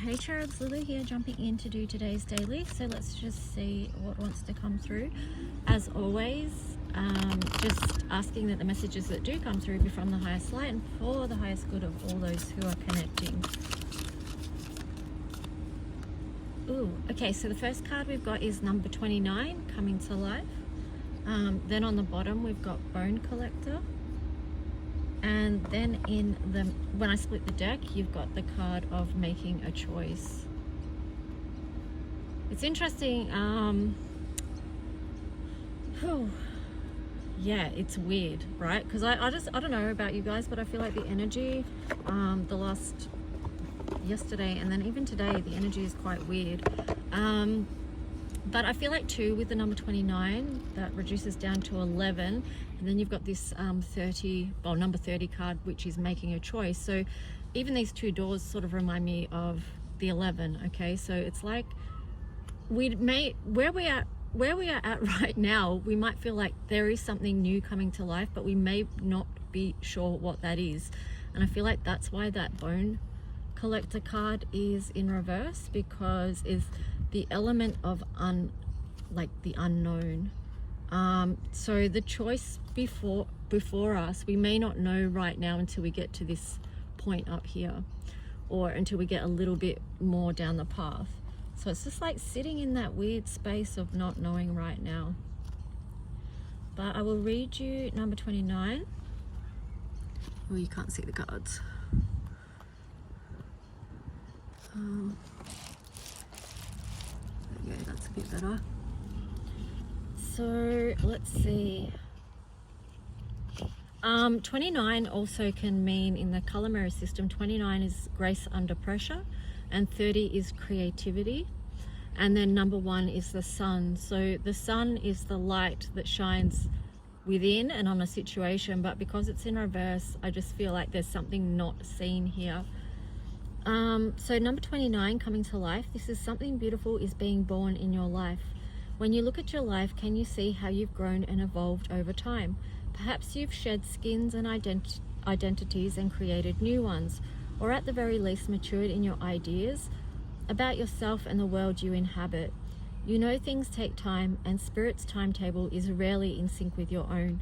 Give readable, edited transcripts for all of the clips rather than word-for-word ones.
Hey cherubs, Lulu here, jumping in to do today's daily. So let's just see what wants to come through. As always, just asking that the messages that do come through be from the highest light and for the highest good of all those who are connecting. Ooh, okay, so the first card we've got is number 29, coming to life. Then on the bottom we've got Bone Collector. And then when I split the deck, you've got the card of making a choice. It's interesting. Yeah, it's weird, right? Because I don't know about you guys, but I feel like the energy, yesterday and then even today, the energy is quite weird. But I feel like too, with the number 29, that reduces down to 11, and then you've got this number 30 card, which is making a choice. So even these two doors sort of remind me of the 11. Okay, so it's like where we are at right now, we might feel like there is something new coming to life, but we may not be sure what that is. And I feel like that's why that Bone Collector card is in reverse, because is the element of the unknown. So the choice before us, we may not know right now until we get to this point up here, or until we get a little bit more down the path. So it's just like sitting in that weird space of not knowing right now. But I will read you number 29. Well, you can't see the cards. Yeah, that's a bit better. So let's see. 29 also can mean, in the color mirror system, 29 is grace under pressure, and 30 is creativity, and then number 1 is the sun. So the sun is the light that shines within and on a situation, but because it's in reverse, I just feel like there's something not seen here. So number 29, coming to life, this is something beautiful is being born in your life. When you look at your life, can you see how you've grown and evolved over time? Perhaps you've shed skins and identities and created new ones, or at the very least matured in your ideas about yourself and the world you inhabit. You know things take time, and Spirit's timetable is rarely in sync with your own.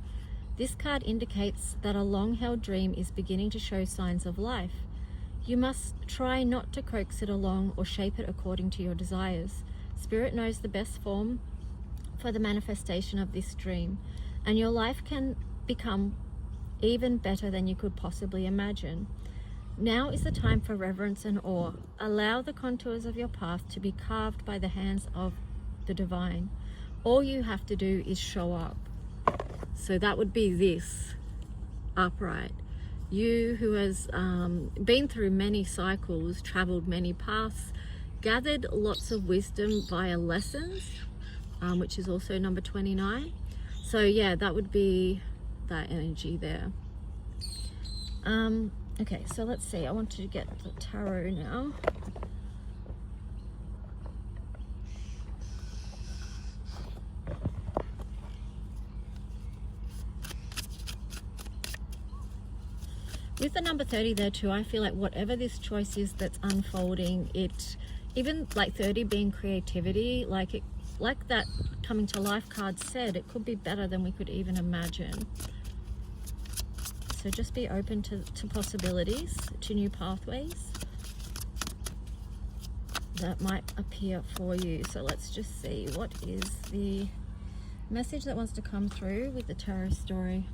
This card indicates that a long-held dream is beginning to show signs of life. You must try not to coax it along or shape it according to your desires. Spirit knows the best form for the manifestation of this dream, and your life can become even better than you could possibly imagine. Now is the time for reverence and awe. Allow the contours of your path to be carved by the hands of the divine. All you have to do is show up. So that would be this, upright. You who has been through many cycles, traveled many paths, gathered lots of wisdom via lessons, which is also number 29. So yeah, that would be that energy there. Okay, so let's see. I want to get the tarot now. With the number 30 there too, I feel like whatever this choice is that's unfolding, it, even like 30 being creativity, like that coming to life card said, it could be better than we could even imagine. So just be open to possibilities, to new pathways that might appear for you. So let's just see, what is the message that wants to come through with the tarot story?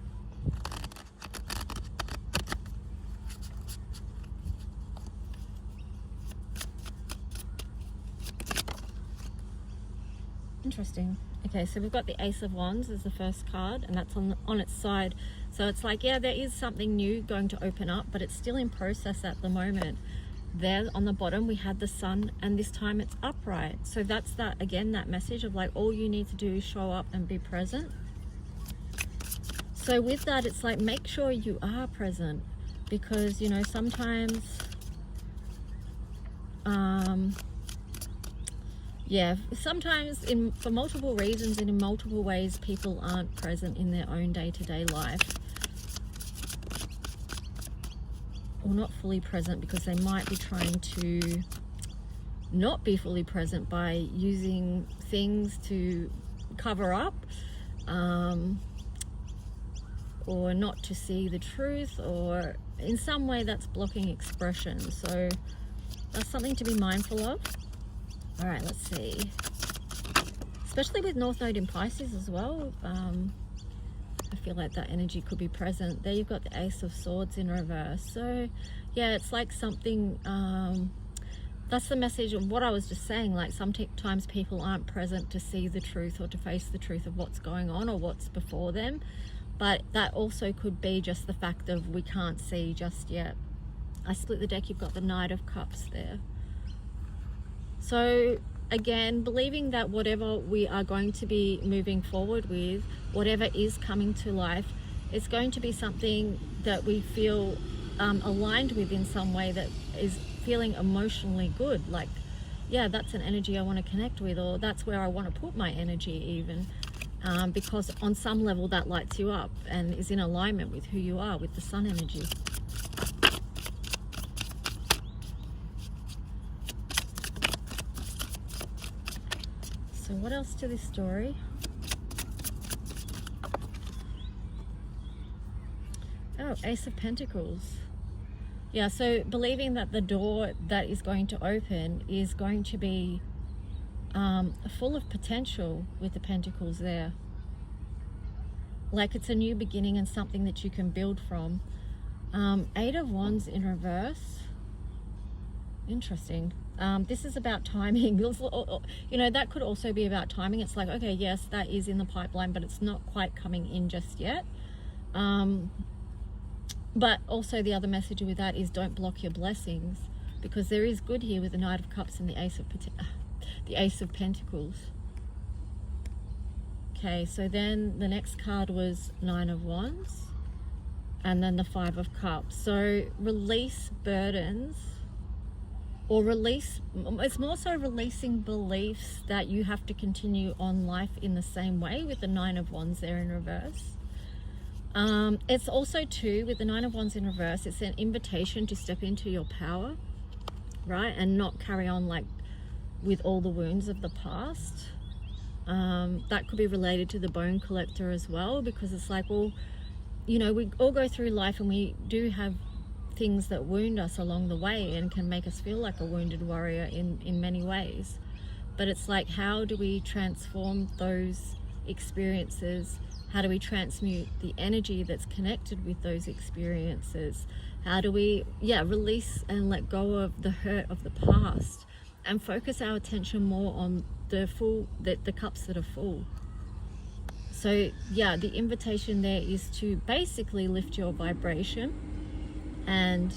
Interesting. Okay, so we've got the Ace of Wands as the first card, and that's on its side. So it's like, yeah, there is something new going to open up, but it's still in process at the moment. There on the bottom we had the Sun, and this time it's upright. So that's that, again, that message of like, all you need to do is show up and be present. So with that, it's like, make sure you are present, because, you know, sometimes yeah, sometimes for multiple reasons and in multiple ways, people aren't present in their own day-to-day life, or not fully present, because they might be trying to not be fully present by using things to cover up, or not to see the truth, or in some way that's blocking expression. So that's something to be mindful of. All right, let's see. Especially with North Node in Pisces as well. I feel like that energy could be present. There you've got the Ace of Swords in reverse. So yeah, it's like something, that's the message of what I was just saying. Like sometimes people aren't present to see the truth or to face the truth of what's going on or what's before them. But that also could be just the fact of we can't see just yet. I split the deck, you've got the Knight of Cups there. So again, believing that whatever we are going to be moving forward with, whatever is coming to life, it's going to be something that we feel aligned with in some way, that is feeling emotionally good. Like, yeah, that's an energy I want to connect with, or that's where I want to put my energy even, because on some level that lights you up and is in alignment with who you are, with the sun energy. So what else to this story? Oh, Ace of Pentacles. Yeah, so believing that the door that is going to open is going to be full of potential with the Pentacles there. Like it's a new beginning and something that you can build from. Eight of Wands in reverse. Interesting. This is about timing. You know, that could also be about timing. It's like, okay, yes, that is in the pipeline, but it's not quite coming in just yet. But also the other message with that is don't block your blessings, because there is good here with the Knight of Cups and the Ace of Pentacles. Okay, so then the next card was Nine of Wands and then the Five of Cups. So release burdens, or release, it's more so releasing beliefs that you have to continue on life in the same way with the Nine of Wands there in reverse. It's also too, with the Nine of Wands in reverse, it's an invitation to step into your power, right? And not carry on like with all the wounds of the past. That could be related to the Bone Collector as well, because it's like, well, you know, we all go through life and we do have things that wound us along the way and can make us feel like a wounded warrior in many ways. But it's like, how do we transform those experiences? How do we transmute the energy that's connected with those experiences? How do we, release and let go of the hurt of the past and focus our attention more on the cups that are full? So yeah, the invitation there is to basically lift your vibration, and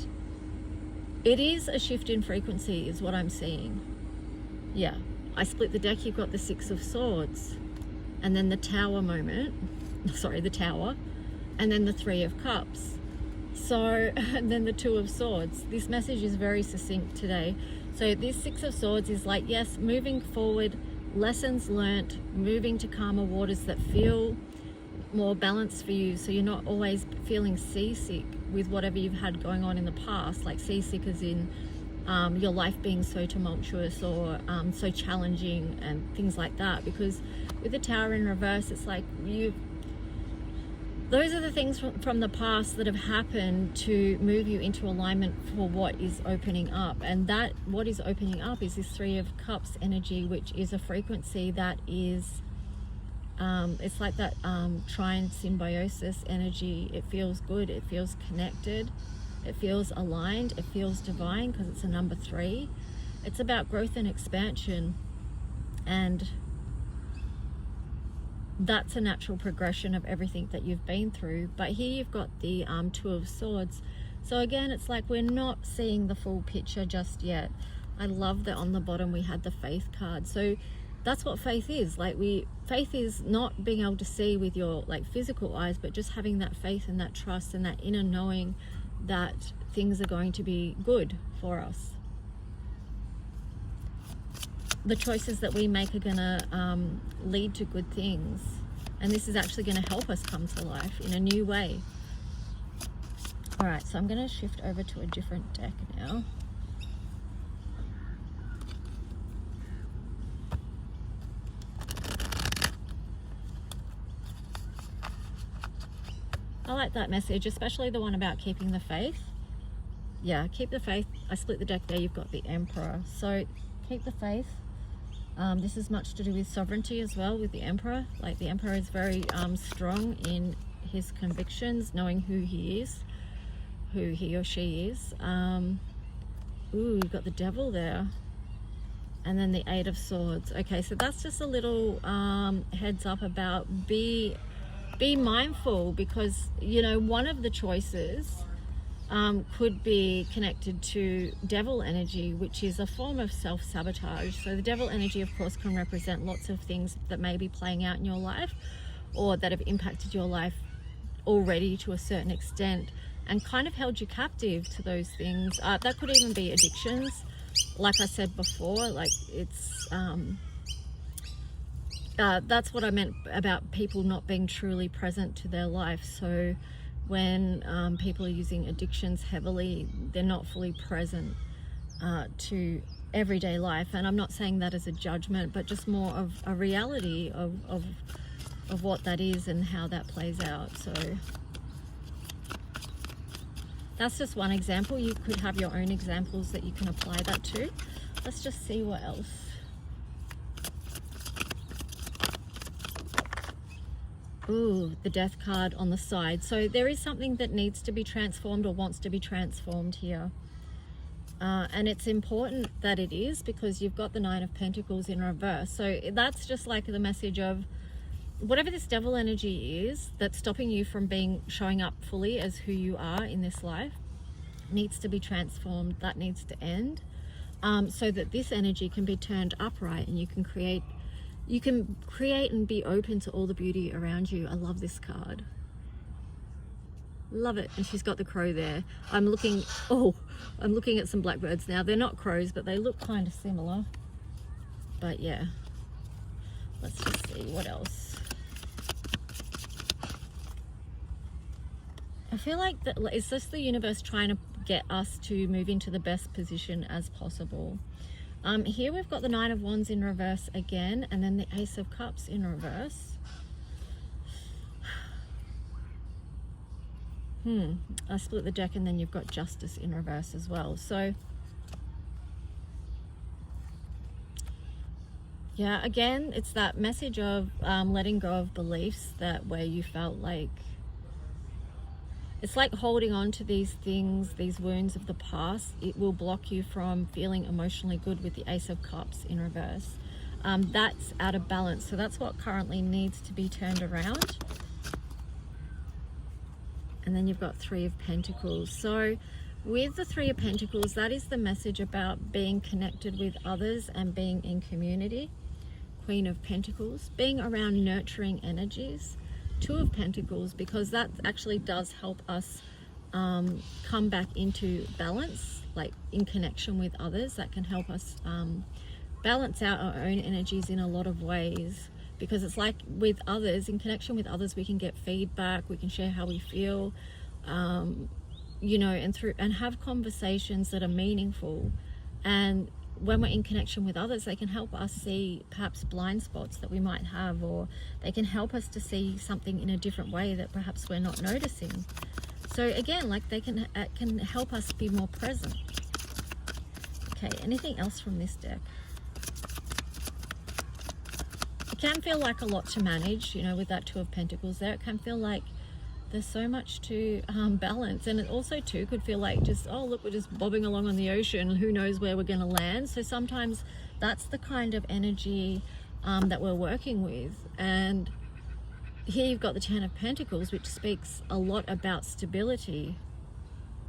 it is a shift in frequency is what I'm seeing. Yeah, I split the deck, you've got the Six of Swords and then the Tower moment, sorry, the Tower, and then the Three of Cups. So, and then the Two of Swords. This message is very succinct today. So this Six of Swords is like, yes, moving forward, lessons learnt, moving to calmer waters that feel more balanced for you, so you're not always feeling seasick with whatever you've had going on in the past, like seasick as in your life being so tumultuous or so challenging and things like that. Because with the Tower in reverse, it's like those are the things from the past that have happened to move you into alignment for what is opening up. And that what is opening up is this Three of Cups energy, which is a frequency that is it's like that trine symbiosis energy. It feels good, it feels connected, it feels aligned, it feels divine, because it's a number 3. It's about growth and expansion, and that's a natural progression of everything that you've been through. But here you've got the Two of Swords. So again, it's like we're not seeing the full picture just yet. I love that on the bottom we had the Faith card. So that's what faith is. Like faith is not being able to see with your like physical eyes, but just having that faith and that trust and that inner knowing that things are going to be good for us. The choices that we make are gonna lead to good things, and this is actually going to help us come to life in a new way. All right, so I'm going to shift over to a different deck now. highlight that message, especially the one about keeping the faith. Yeah, keep the faith. I split the deck there. You've got the Emperor. So keep the faith. This is much to do with sovereignty as well with the Emperor. Like the Emperor is very strong in his convictions, knowing who he is, who he or she is. Ooh, you've got the Devil there. And then the Eight of Swords. Okay, so that's just a little heads up about be mindful, because, you know, one of the choices could be connected to devil energy, which is a form of self-sabotage. So the devil energy, of course, can represent lots of things that may be playing out in your life or that have impacted your life already to a certain extent and kind of held you captive to those things. That could even be addictions. Like I said before, like it's that's what I meant about people not being truly present to their life. So when people are using addictions heavily, they're not fully present to everyday life. And I'm not saying that as a judgment, but just more of a reality of what that is and how that plays out. So that's just one example. You could have your own examples that you can apply that to. Let's just see what else. Ooh, the Death card on the side. So there is something that needs to be transformed or wants to be transformed here. And it's important that it is, because you've got the Nine of Pentacles in reverse. So that's just like the message of whatever this devil energy is that's stopping you from showing up fully as who you are in this life needs to be transformed. That needs to end, so that this energy can be turned upright and you can create and be open to all the beauty around you. I love this card. Love it. And she's got the crow there. I'm looking at some blackbirds now. They're not crows, but they look kind of similar. But yeah, let's just see what else. I feel like that it's just the universe trying to get us to move into the best position as possible. Here we've got the Nine of Wands in reverse again, and then the Ace of Cups in reverse. I split the deck, and then you've got Justice in reverse as well. So yeah, again, it's that message of letting go of beliefs that where you felt like it's like holding on to these things, these wounds of the past. It will block you from feeling emotionally good with the Ace of Cups in reverse. That's out of balance. So that's what currently needs to be turned around. And then you've got Three of Pentacles. So with the Three of Pentacles, that is the message about being connected with others and being in community. Queen of Pentacles, being around nurturing energies. Two of Pentacles, because that actually does help us come back into balance, like in connection with others. That can help us balance out our own energies in a lot of ways, because it's like with others, in connection with others, we can get feedback, we can share how we feel, you know, and have conversations that are meaningful. And when we're in connection with others, they can help us see perhaps blind spots that we might have, or they can help us to see something in a different way that perhaps we're not noticing. So again, like it can help us be more present. Okay, anything else from this deck? It can feel like a lot to manage, you know, with that Two of Pentacles there. It can feel like there's so much to balance, and it also too could feel like just, oh look, we're just bobbing along on the ocean, who knows where we're going to land. So sometimes that's the kind of energy that we're working with. And here you've got the Ten of Pentacles, which speaks a lot about stability,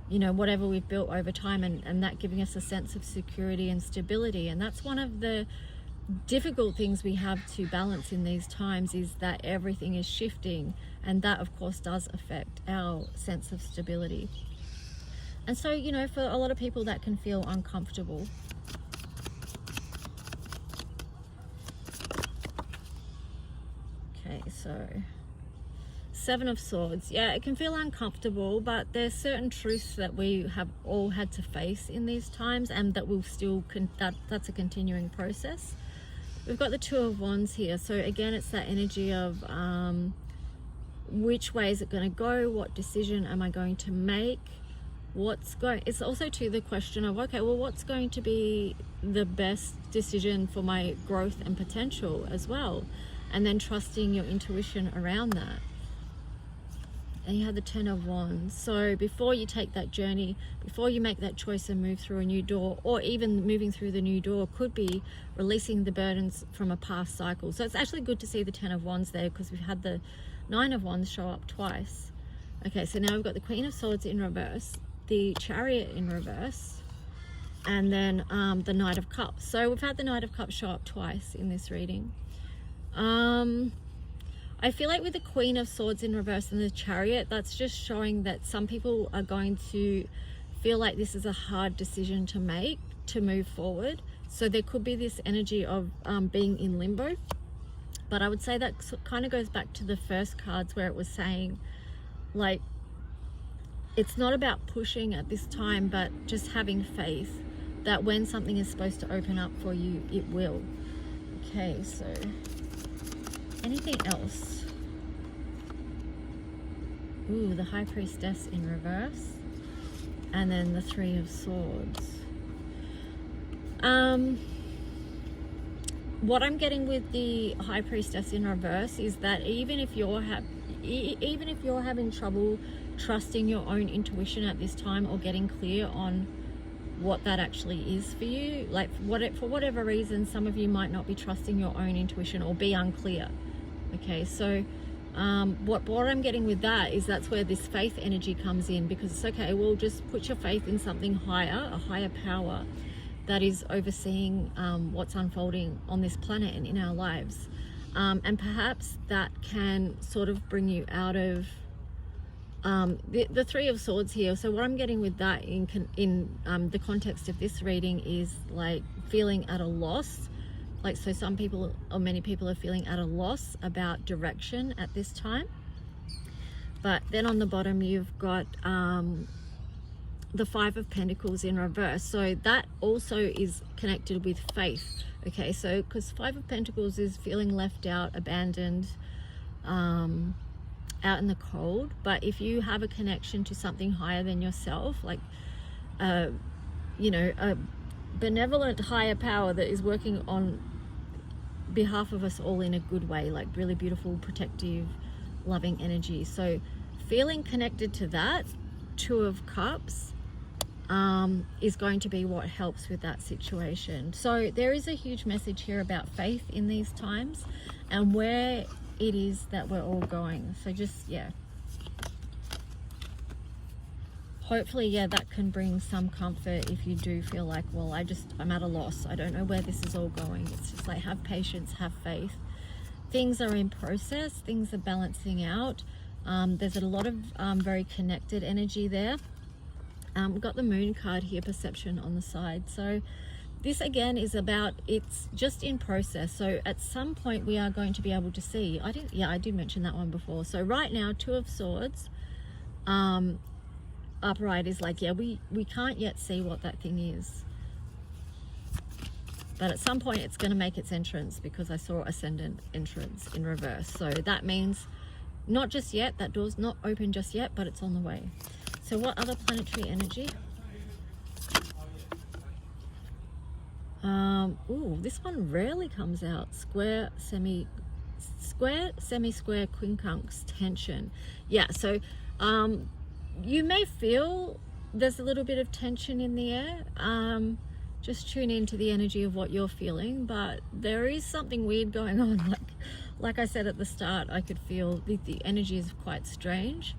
you know, whatever we've built over time, and that giving us a sense of security and stability. And that's one of the difficult things we have to balance in these times, is that everything is shifting, and that of course does affect our sense of stability. And so, you know, for a lot of people that can feel uncomfortable. Okay, so Seven of Swords. Yeah, it can feel uncomfortable, but there's certain truths that we have all had to face in these times, and that will still that's a continuing process. We've got the Two of Wands here. So again, it's that energy of which way is it going to go, what decision am I going to make, it's also to the question of, okay, well, what's going to be the best decision for my growth and potential as well, and then trusting your intuition around that. And you have the 10 of Wands. So before you take that journey, before you make that choice and move through a new door, or even moving through the new door, could be releasing the burdens from a past cycle. So it's actually good to see the 10 of Wands there, because we've had the 9 of Wands show up twice. Okay, so now we've got the Queen of Swords in reverse, the Chariot in reverse, and then the Knight of Cups. So we've had the Knight of Cups show up twice in this reading. I feel like with the Queen of Swords in reverse and the Chariot, that's just showing that some people are going to feel like this is a hard decision to make to move forward. So there could be this energy of being in limbo. But I would say that kind of goes back to the first cards, where it was saying, like, it's not about pushing at this time, but just having faith that when something is supposed to open up for you, it will. Okay, so anything else? Ooh, the High Priestess in reverse, and then the Three of Swords. What I'm getting with the High Priestess in reverse is that even if you're having trouble trusting your own intuition at this time, or getting clear on what that actually is for you, like for whatever reason, some of you might not be trusting your own intuition or be unclear. Okay, so what I'm getting with that is that's where this faith energy comes in, because it's okay, well, just put your faith in something higher, a higher power that is overseeing what's unfolding on this planet and in our lives. And perhaps that can sort of bring you out of the Three of Swords here. So what I'm getting with that in the context of this reading is like feeling at a loss. Like, so some people, or many people, are feeling at a loss about direction at this time. But then on the bottom you've got the Five of Pentacles in reverse. So that also is connected with faith. Okay, so because Five of Pentacles is feeling left out, abandoned, out in the cold. But if you have a connection to something higher than yourself, like you know, a benevolent higher power that is working on behalf of us all in a good way, like really beautiful, protective, loving energy. So feeling connected to that, Two of Cups, is going to be what helps with that situation. So there is a huge message here about faith in these times and where it is that we're all going. So just, yeah, hopefully, yeah, that can bring some comfort if you do feel like, well, I'm at a loss, I don't know where this is all going. It's just like, have patience, have faith. Things are in process, things are balancing out. There's a lot of very connected energy there. We've got the Moon card here, Perception, on the side. So this again is about, it's just in process. So at some point we are going to be able to see, I did mention that one before. So right now, Two of Swords upright is like, yeah, we can't yet see what that thing is, but at some point it's going to make its entrance, because I saw Ascendant entrance in reverse. So that means not just yet, that door's not open just yet, but it's on the way. So what other planetary energy? Ooh, this one rarely comes out. Square, semi-square, quincunx, tension. Yeah, so you may feel there's a little bit of tension in the air. Just tune into the energy of what you're feeling, but there is something weird going on. Like I said at the start, I could feel the energy is quite strange.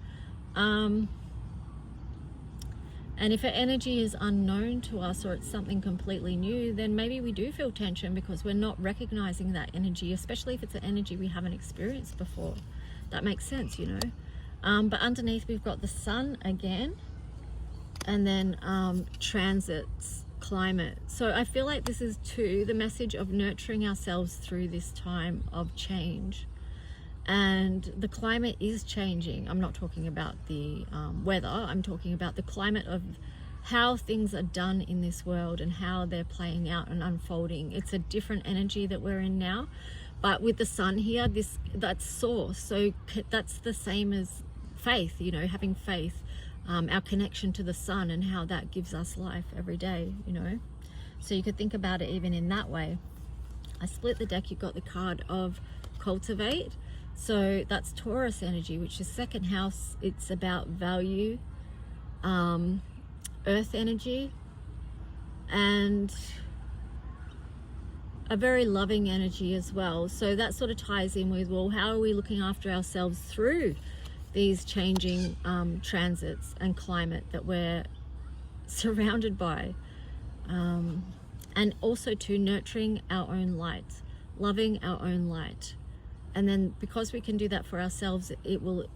And if an energy is unknown to us, or it's something completely new, then maybe we do feel tension because we're not recognizing that energy, especially if it's an energy we haven't experienced before. That makes sense, you know. But underneath we've got the Sun again, and then transits, climate. So I feel like this is too the message of nurturing ourselves through this time of change. And the climate is changing. I'm not talking about the weather, I'm talking about the climate of how things are done in this world and how they're playing out and unfolding. It's a different energy that we're in now, But with the sun here, that's source. So that's the same as faith, you know, having faith, our connection to the sun and how that gives us life every day, you know. So you could think about it even in that way. I split the deck. You've got the card of cultivate. So that's Taurus energy, which is second house. It's about value, earth energy, and a very loving energy as well. So that sort of ties in with, well, how are we looking after ourselves through these changing transits and climate that we're surrounded by, and also to nurturing our own light, loving our own light. And then because we can do that for ourselves, it will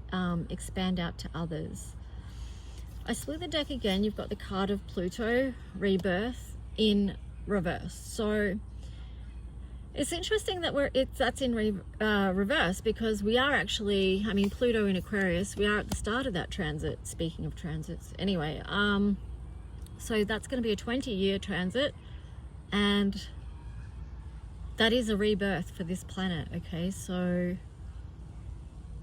expand out to others. I split the deck again. You've got the card of Pluto, rebirth, in reverse. So it's interesting that that's in reverse, because we are actually, I mean, Pluto in Aquarius, we are at the start of that transit, speaking of transits. Anyway, so that's going to be a 20-year transit, and that is a rebirth for this planet, okay? So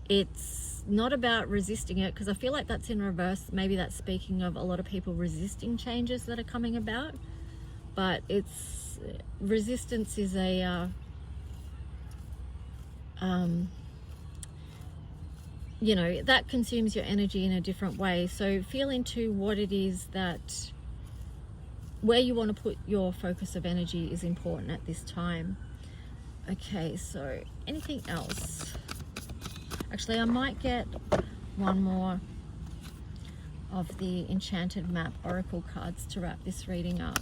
it's not about resisting it, because I feel like that's in reverse. Maybe that's speaking of a lot of people resisting changes that are coming about, but resistance is a you know, that consumes your energy in a different way. So feel into what it is that, where you want to put your focus of energy is important at this time. Okay, so anything else? Actually, I might get one more of the Enchanted Map Oracle cards to wrap this reading up.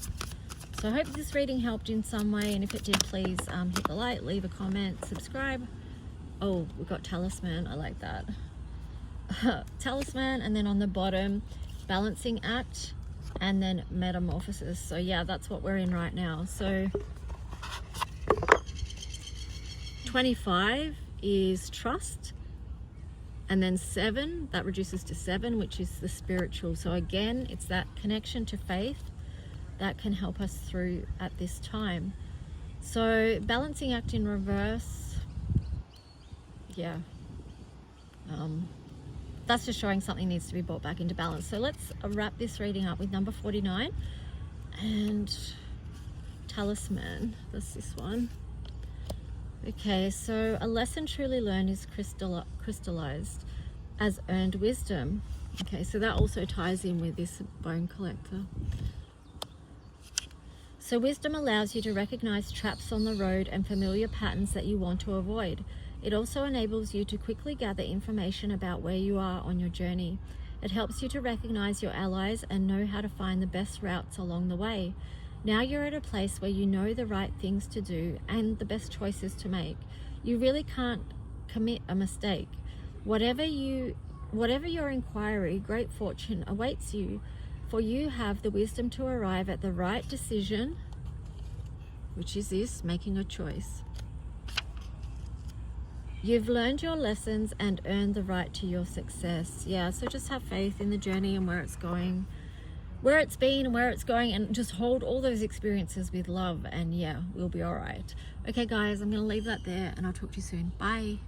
So I hope this reading helped in some way, and if it did, please hit the like, leave a comment, subscribe. Oh, we've got Talisman, I like that. Talisman, and then on the bottom, Balancing Act, and then Metamorphosis. So yeah, that's what we're in right now. So 25 is Trust, and then 7, that reduces to 7, which is the spiritual. So again, it's that connection to faith that can help us through at this time. So Balancing Act in reverse, yeah, that's just showing something needs to be brought back into balance. So let's wrap this reading up with number 49 and Talisman. That's this one. Okay, so a lesson truly learned is crystallized as earned wisdom. Okay, so that also ties in with this bone collector. So wisdom allows you to recognize traps on the road and familiar patterns that you want to avoid. It also enables you to quickly gather information about where you are on your journey. It helps you to recognize your allies and know how to find the best routes along the way. Now you're at a place where you know the right things to do and the best choices to make. You really can't commit a mistake. Whatever your inquiry, great fortune awaits you, for you have the wisdom to arrive at the right decision, which is this, making a choice. You've learned your lessons and earned the right to your success. Yeah, so just have faith in the journey and where it's going, where it's been and where it's going, and just hold all those experiences with love, and yeah, we'll be all right. Okay guys, I'm going to leave that there, and I'll talk to you soon. Bye.